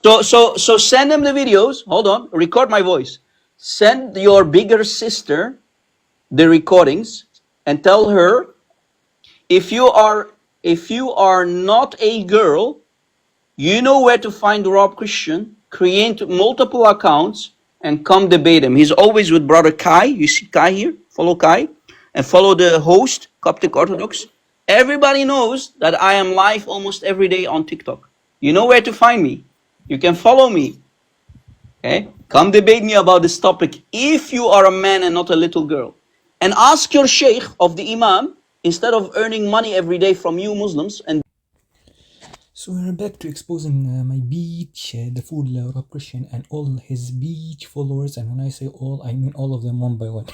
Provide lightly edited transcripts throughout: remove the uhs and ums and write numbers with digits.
So send him the videos. Hold on, record my voice. Send your bigger sister the recordings and tell her, if you are not a girl, you know where to find Rob Christian. Create multiple accounts and come debate him. He's always with brother Kai. You see Kai here? Follow Kai and follow the host, Coptic Orthodox. Everybody knows that I am live almost every day on TikTok. You know where to find me. You can follow me. Okay? Come debate me about this topic if you are a man and not a little girl. And ask your sheikh of the imam, instead of earning money every day from you Muslims. And so we're back to exposing my beach, the fool Rob Christian and all his beach followers. And when I say all, I mean all of them one by one.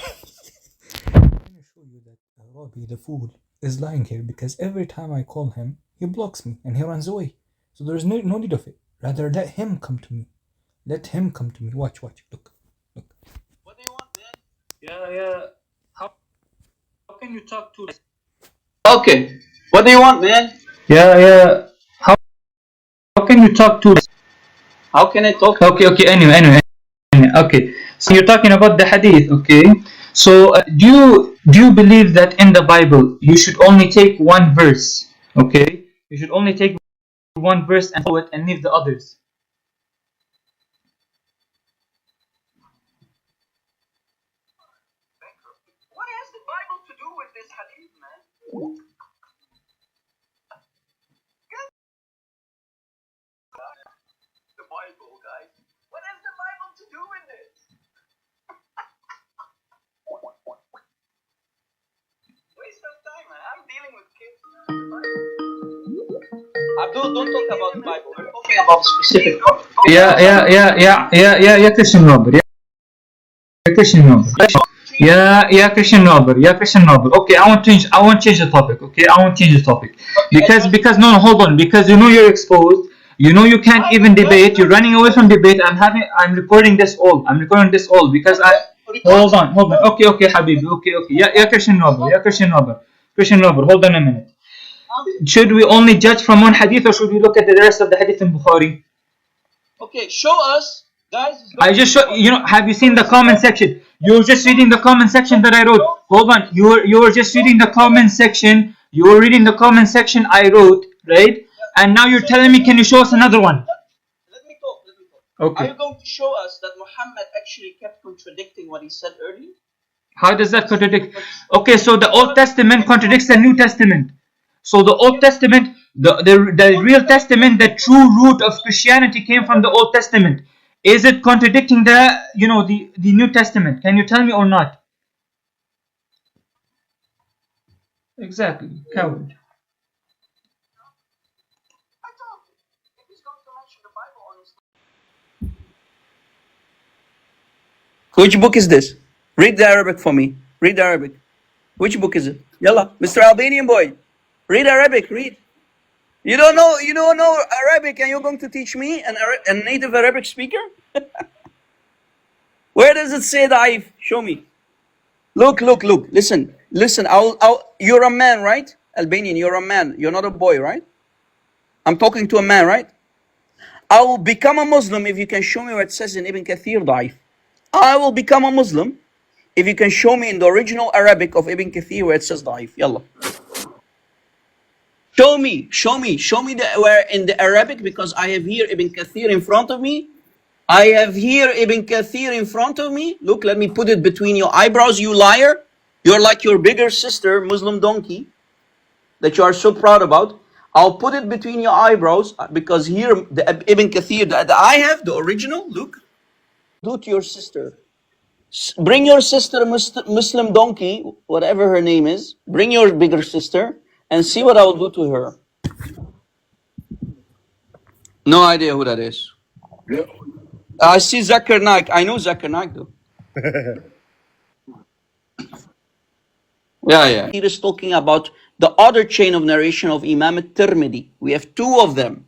I'm going to show you that Robbie, the fool, is lying here because every time I call him, he blocks me and he runs away. So there's no need of it. Rather, let him come to me. Let him come to me. Watch. Look. what do you want, man? Yeah. How can you talk to? Okay. What do you want, man? Yeah. How can you talk to? How can I talk? Okay. Anyway. Okay. So you're talking about the hadith. Okay. So do you believe that in the Bible you should only take one verse? Okay. You should only take one verse and follow it and leave the others. What has the Bible to do with this hadith, man? The Bible, guys. What has the Bible to do with this? Waste of time, man. I'm dealing with kids. Abdul, don't talk about the Bible. We're talking about specific topic. Yeah, Christian Robert. Christian Noble. Yeah, Christian Noble. Okay, I won't change the topic. Okay, I won't change the topic. Because no, hold on. Because you know you're exposed. You know you can't even debate. You're running away from debate. I'm recording this all. Because hold on. Okay, Habibi. Okay. Yeah, Christian Noble. Hold on a minute. Should we only judge from one hadith or should we look at the rest of the hadith in Bukhari? Okay, show us. Guys, I just show have you seen the comment section? You were just reading the comment section that I wrote. Hold on, you were just reading the comment section. You were reading the comment section I wrote, right? And now you're telling me, can you show us another one? Let me talk. Okay. Are you going to show us that Muhammad actually kept contradicting what he said earlier? How does that contradict? Okay, so the Old Testament contradicts the New Testament. So the Old Testament, the real Testament, the true root of Christianity came from the Old Testament. Is it contradicting the New Testament? Can you tell me or not? Exactly, coward. Which book is this? Read the Arabic for me. Read the Arabic. Which book is it? Yalla, Mr. Albanian boy. Read Arabic, read. You don't know Arabic and you're going to teach me, a native Arabic speaker? Where does it say Daif? Show me. Look. Listen. You're a man, right? Albanian, you're a man. You're not a boy, right? I'm talking to a man, right? I will become a Muslim if you can show me where it says in Ibn Kathir Daif. I will become a Muslim if you can show me in the original Arabic of Ibn Kathir where it says Daif. Yalla. Show me where in the Arabic, because I have here Ibn Kathir in front of me. Look, let me put it between your eyebrows, you liar. You're like your bigger sister, Muslim donkey, that you are so proud about. I'll put it between your eyebrows because here, the Ibn Kathir that I have, the original, look. Do to your sister. Bring your sister, Muslim donkey, whatever her name is. Bring your bigger sister and see what I will do to her. No idea who that is. I see Zakir Naik. I know Zakir Naik though. Yeah. He is talking about the other chain of narration of Imam al-Tirmidhi. We have two of them.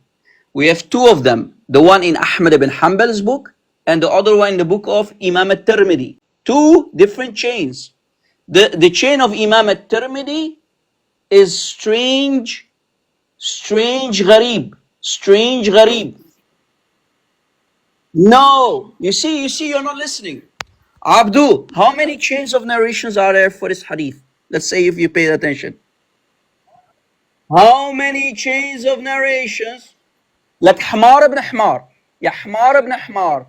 The one in Ahmad ibn Hanbal's book and the other one in the book of Imam al-Tirmidhi. Two different chains. The chain of Imam al-Tirmidhi is strange gharib. No, you see, you're not listening. Abdu, how many chains of narrations are there for this hadith? Let's say if you paid attention. How many chains of narrations? Like Hamar ibn Hamar. Ya Hamar ibn Hamar.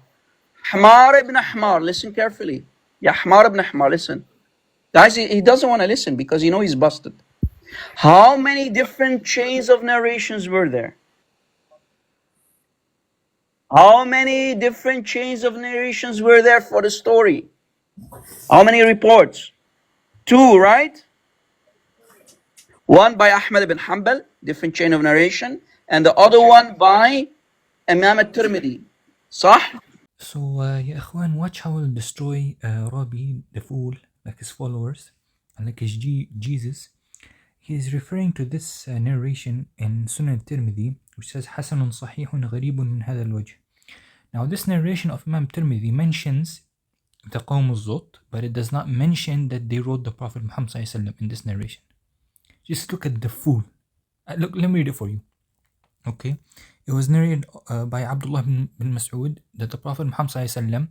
Hamar ibn Hamar. Listen carefully. Ya Hamar ibn Hamar, listen. Guys, he doesn't want to listen because he knows he's busted. How many different chains of narrations were there? How many different chains of narrations were there for the story? How many reports? 2, right? One by Ahmad ibn Hanbal, different chain of narration, and the other one by Imam al-Tirmidhi. صح? So, يا إخوان, watch how he'll destroy Rabi, the fool, like his followers, and like his Jesus. He is referring to this narration in Sunan al-Tirmidhi, which says حسن صحيح غريب من هذا الوجه. Now, this narration of Imam Tirmidhi mentions the Qawm al-Zut, but it does not mention that they wrote the Prophet Muhammad ﷺ in this narration. Just look at the fool. Look, let me read it for you. Okay, it was narrated by Abdullah bin Mas'ud that the Prophet Muhammad ﷺ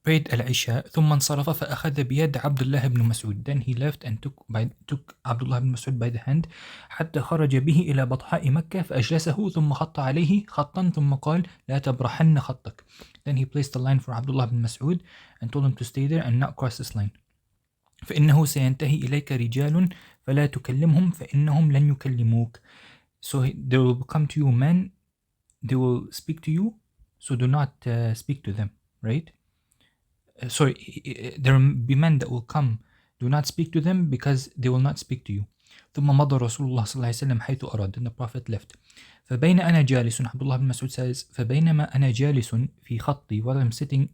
prayed al-Isha ثم انصرف فأخذ بيد عبد الله بن مسعود. Then he left and took Abdullah bin Mas'ud by the hand حتى خرج به إلى بطحاء مكة فأجلسه ثم خط عليه خطا ثم قال لا تبرحن خطك. Then he placed the line for Abdullah bin Mas'ud and told him to stay there and not cross this line. فإنه سينتهي إليك رجال فلا تكلمهم فإنهم لن يكلموك. So there will come to you men, they will speak to you, so do not speak to them, right? There will be men that will come, do not speak to them because they will not speak to you. ثم مضى رسول الله صلى الله عليه وسلم حيث أراد. Then the Prophet left. فبين أنا جالس, Abdullah bin Mas'ud says, فبينما أنا جالس في خطي, while I'm sitting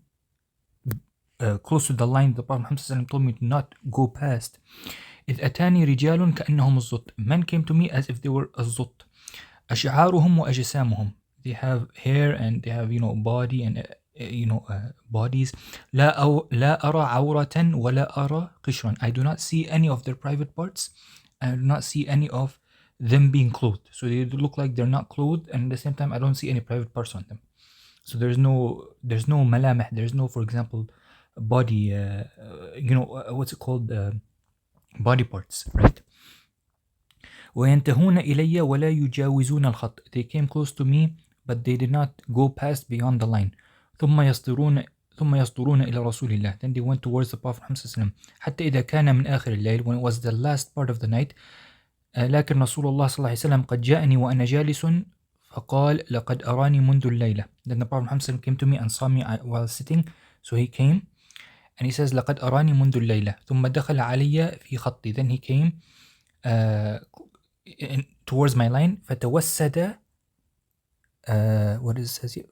close to the line the Prophet Muhammad told me to not go past. إذ أتاني رجال كأنهم الزط. Men came to me as if they were الزط. أشعارهم وأجسامهم. They have hair and they have, body and, bodies. لا أرى عورة ولا أرى قشرا. I do not see any of their private parts. I do not see any of them being clothed. So they look like they're not clothed, and at the same time I don't see any private parts on them. So there's no malamih. There's no, for example, body, what's it called, body parts, right? وينتهون إلي ولا يجاوزون الخط. They came close to me, but they did not go past beyond the line. ثم يصدرون إلى رسول الله. Then they went towards the Prophet Muhammad حتى إذا كان من آخر الليل, when it was the last part of the night. لكن رسول الله صلى الله عليه وسلم قد جاءني وأنا جالس فقال لقد أراني منذ الليلة. Then the Prophet Muhammad came to me and saw me while sitting, so he came and he says لقد أراني منذ الليلة. ثم دخل علي في خطي. Then he came towards my line. فتوسد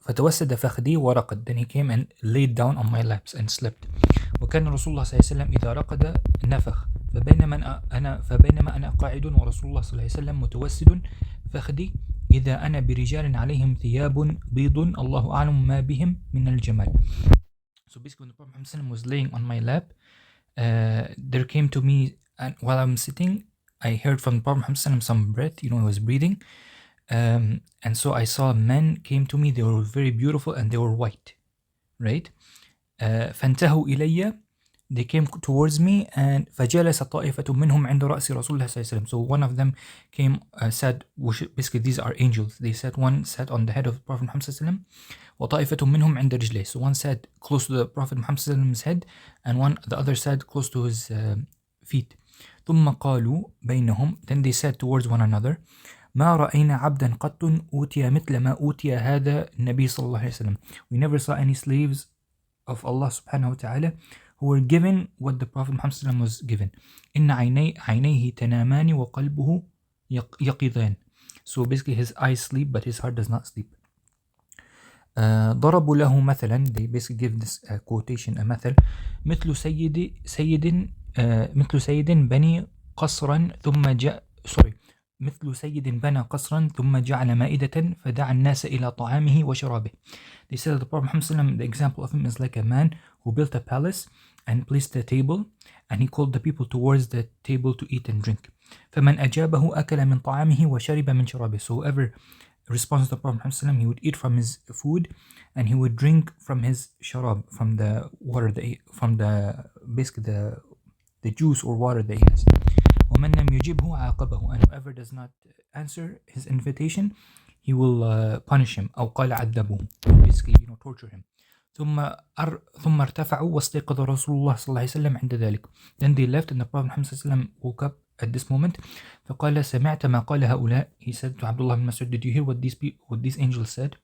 فتوسد فخذي ورقد. Then he came and laid down on my laps and slept. وكان رسول الله صلى الله عليه وسلم إذا رقد نفخ. فبينما أنا قاعد ورسول الله صلى الله عليه وسلم متوسد فخذي إذا أنا برجال عليهم ثياب بيض الله أعلم ما بهم من الجمال. So basically, when the Prophet Muhammad was laying on my lap, there came to me, and while I'm sitting, I heard from the Prophet Muhammad some breath, he was breathing. And so I saw men came to me, they were very beautiful and they were white, right? فانتهوا إلي, they came towards me, and فجلس طائفة منهم عند رأس رسول الله صلى الله عليه وسلم. So one of them came, sat, basically these are angels. They said, one sat on the head of the Prophet Muhammad صلى الله عليه وسلم, وطائفة منهم عند رجليه. So one sat close to the Prophet Muhammad صلى الله عليه وسلم's head, and the other sat close to his feet. ثم قالوا بينهم, then they said towards one another, ما رأينا عبدا قط أوتي مثل ما أوتي هذا النبي صلى الله عليه وسلم. We never saw any slaves of Allah subhanahu wa ta'ala who were given what the Prophet Muhammad was given. إن عينيه تنامان وقلبه يقظان. So basically his eyes sleep but his heart does not sleep. ضربوا له مثلا, they basically give this quotation, a مثل, مثل سيد بني قصرا ثم جاء مثل سيد بنى قصرا ثم جعل مائدة فدعا الناس إلى طعامه وشرابه. They said that the Prophet Muhammad, the example of him is like a man who built a palace and placed a table, and he called the people towards the table to eat and drink. فمن أجابه أكل من طعامه وشرب من شرابه. So whoever response to the Prophet ﷺ, he would eat from his food and he would drink from his sharab, from the water that he, from the basically the juice or water that he has. وَمَنْ لَمْ يُجِبْهُ عَاقَبَهُ, and whoever does not answer his invitation, he will punish him. أو قال عذبه, basically torture him. ثم ارتفعوا واستيقظ رسول الله صلى الله عليه وسلم عند ذلك. Then they left and the Prophet Muhammad صلى الله عليه وسلم woke up at this moment. فقال سمعت ما قال هؤلاء. He said to Abdullah bin Mas'ud, did you hear what these angels said?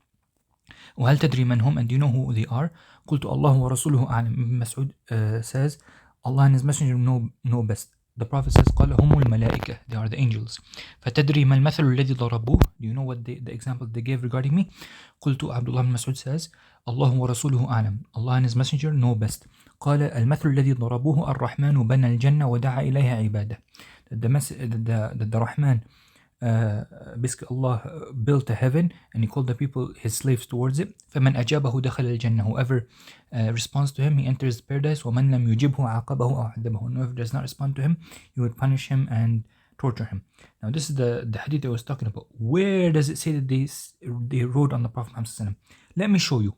وهل تدري من هم, and do you know who they are? قلت الله ورسوله أعلم. Ibn Mas'ud says, Allah and his messenger know best. The Prophet says, قال هم الملائكة, they are the angels. فتدري ما المثل الذي ضربوه, do you know what the example they gave regarding me? قلت, Abdullah bin Mas'ud says, الله ورسوله أعلم, Allah and his messenger know best. قال المثل الذي ضربوه الرحمن بنى الجنة ودعا إليها عباده. The Rahman, basically Allah built a heaven and he called the people his slaves towards it. فمن أجابه دخل الجنة, whoever responds to him, he enters paradise. ومن لم يجبه عاقبه أو عذبه, and whoever does not respond to him, he would punish him and torture him. Now this is the hadith I was talking about. Where does it say that they rode on the Prophet Muhammad? Let me show you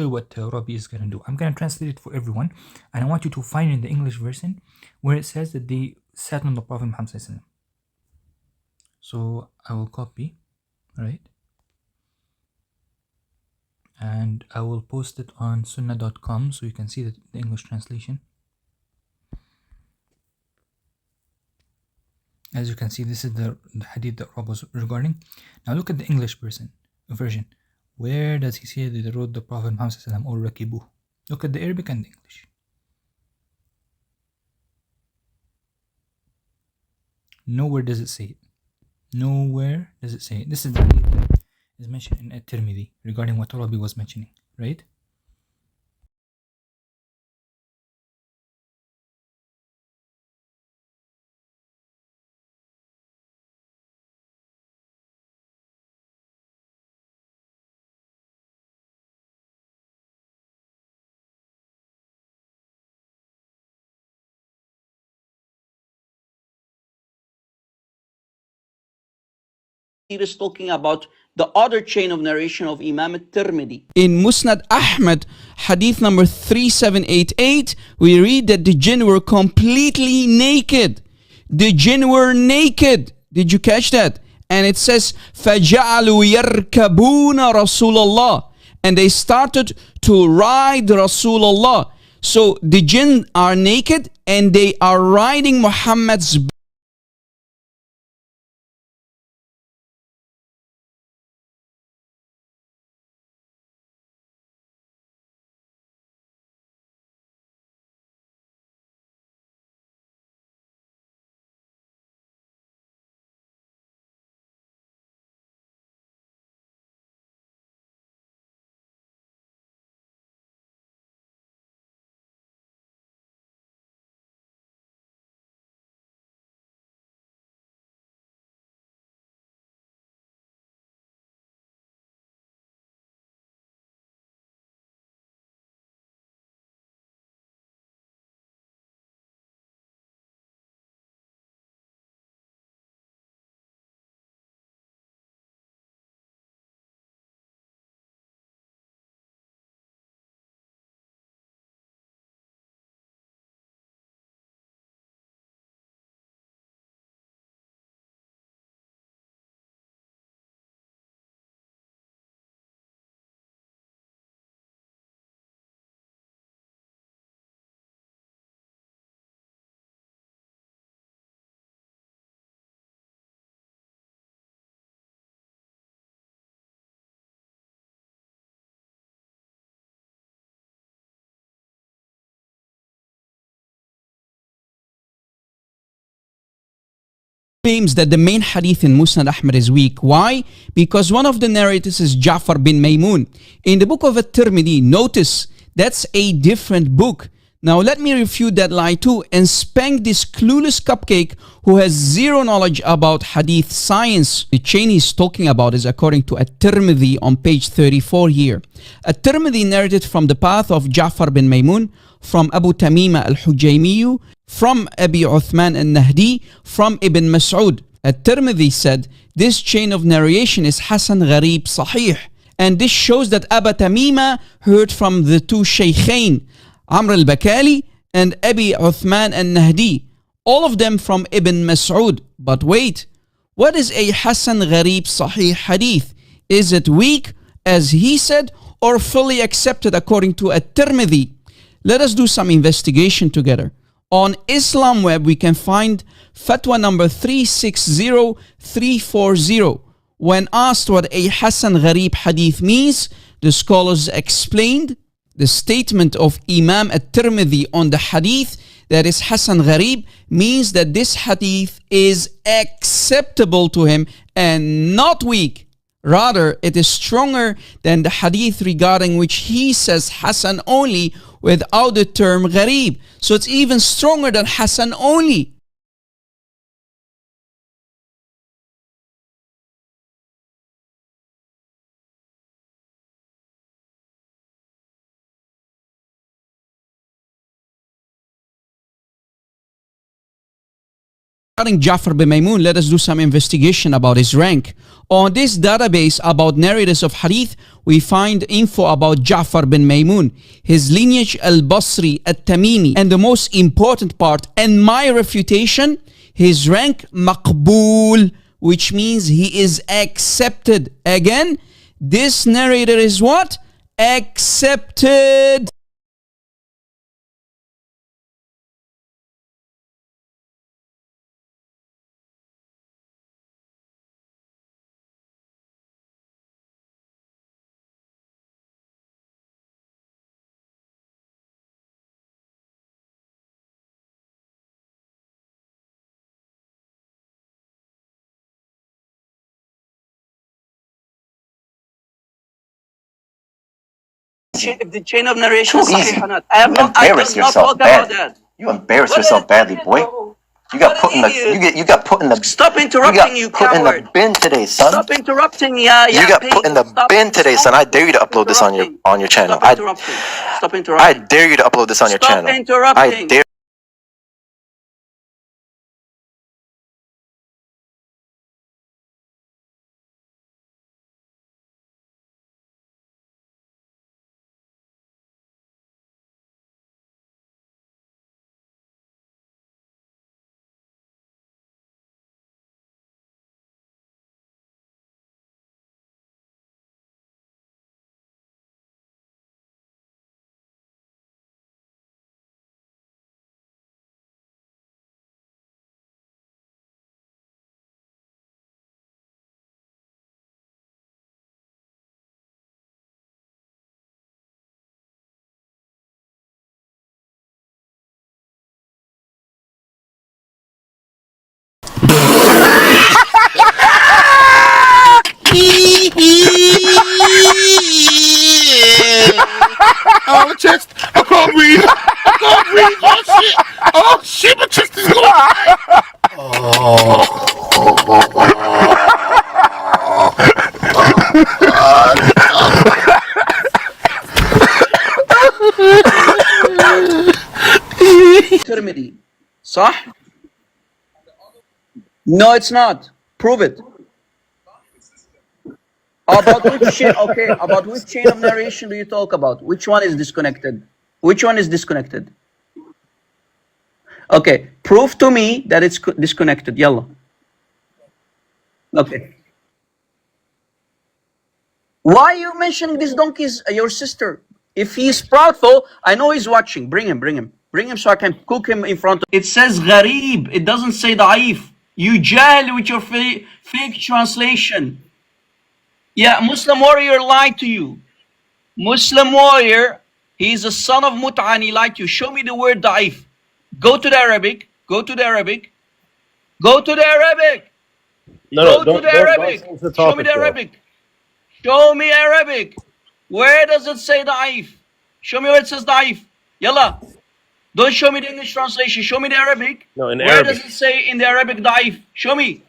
what Rabbi is going to do. I'm going to translate it for everyone, and I want you to find in the English version where it says that they sat on the Prophet Muhammad. So I will copy, right? And I will post it on sunnah.com so you can see the English translation. As you can see, this is the hadith that Rob was regarding. Now look at the English version. Where does he say that they rode the Prophet Muhammad or rakibuh? Look at the Arabic and the English. Nowhere does it say it. Nowhere does it say it. This is the hadith that is mentioned in At-Tirmidhi regarding what Rabi was mentioning, right? is talking about the other chain of narration of Imam al-Tirmidhi. In Musnad Ahmad, hadith number 3788, we read that the jinn were completely naked. The jinn were naked. Did you catch that? And it says, فَجَعَلُوا يَرْكَبُونَ رَسُولَ اللَّهِ, and they started to ride Rasulullah. So the jinn are naked and they are riding Muhammad's claims that the main hadith in Musnad Ahmad is weak. Why? Because one of the narrators is Ja'far bin Maymun. In the book of At-Tirmidhi, notice that's a different book. Now let me refute that lie too and spank this clueless cupcake who has zero knowledge about hadith science. The chain he's talking about is according to At-Tirmidhi on page 34 here. At-Tirmidhi narrated from the path of Ja'far bin Maymun, from Abu Tamima al-Hujaymiyu, from Abi Uthman al-Nahdi, from Ibn Mas'ud. At-Tirmidhi said, this chain of narration is Hasan Gharib Sahih. And this shows that Aba Tamima heard from the two Shaykhain, Amr al-Bakali and Abi Uthman al-Nahdi, all of them from Ibn Mas'ud. But wait, what is a Hasan Gharib Sahih hadith? Is it weak, as he said, or fully accepted according to At-Tirmidhi? Let us do some investigation together. On Islam Web, we can find fatwa number 360340. When asked what a Hasan Gharib hadith means, the scholars explained the statement of Imam At-Tirmidhi on the hadith that is Hasan Gharib means that this hadith is acceptable to him and not weak. Rather, it is stronger than the hadith regarding which he says Hasan only without the term Gharib. So it's even stronger than Hasan only. Regarding Ja'far bin Maymun, let us do some investigation about his rank. On this database about narrators of hadith, we find info about Ja'far bin Maymun, his lineage al-Basri, al-Tamimi, and the most important part, and my refutation, his rank maqbool, which means he is accepted. Again, this narrator is what? Accepted. The chain of narration is Sahih or not. I have not. I does not talk about that. You embarrass yourself badly, boy. You got put in the you got put in the Stop interrupting, you put in the coward. bin today, son. Stop interrupting, yeah. You got put in the bin today, son. I dare you to upload this on your channel. Stop interrupting. Stop I interrupting. dare you to upload this on your channel. Stop interrupting. I dare. Oh, my chest. I can't breathe. I can't breathe. Oh, shit. Oh, shit. My chest is going. Tirmidhi. Sah? No, it's not. Prove it. About which chain? Okay, about which chain of narration do you talk about? Which one is disconnected? Which one is disconnected? Okay, prove to me that it's disconnected. Yalla. Okay. Why are you mentioning this donkey is your sister? If he's proudful, I know he's watching. Bring him, bring him. Bring him so I can cook him in front of. It says gharib. It doesn't say da'if. You jahl with your fake translation. Yeah, Muslim warrior lied to you. Muslim warrior, he's a son of Mut'a and he lied to you. Show me the word da'if. Go to the Arabic. Go to the Arabic. Go to the Arabic. Go to the Arabic. Show me the Arabic. Show me Arabic. Where does it say da'if? Show me where it says da'if. Yalla. Don't show me the English translation. Show me the Arabic. No, in Where Arabic. does it say in the Arabic da'if? Show me.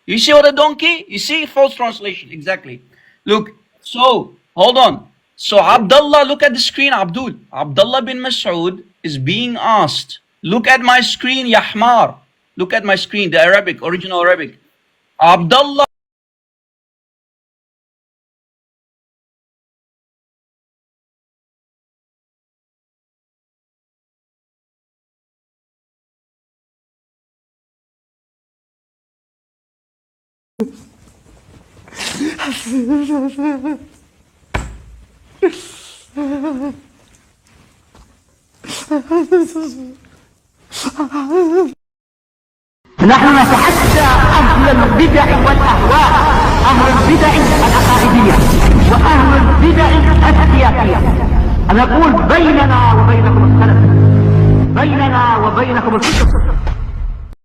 You see what a donkey? You see false translation. Exactly. Look. So, hold on. So Abdullah, look at the screen, Abdul. Abdullah bin Mas'ud is being asked. Look at my screen, Yahmar. Look at my screen, the Arabic, original Arabic. Abdullah. نحن نتحدى أهل البدع والأهواء، أهل البدع العقائدية وأهل البدع السياسية. نقول بيننا وبينكم السلف، بيننا وبينكم الفكر.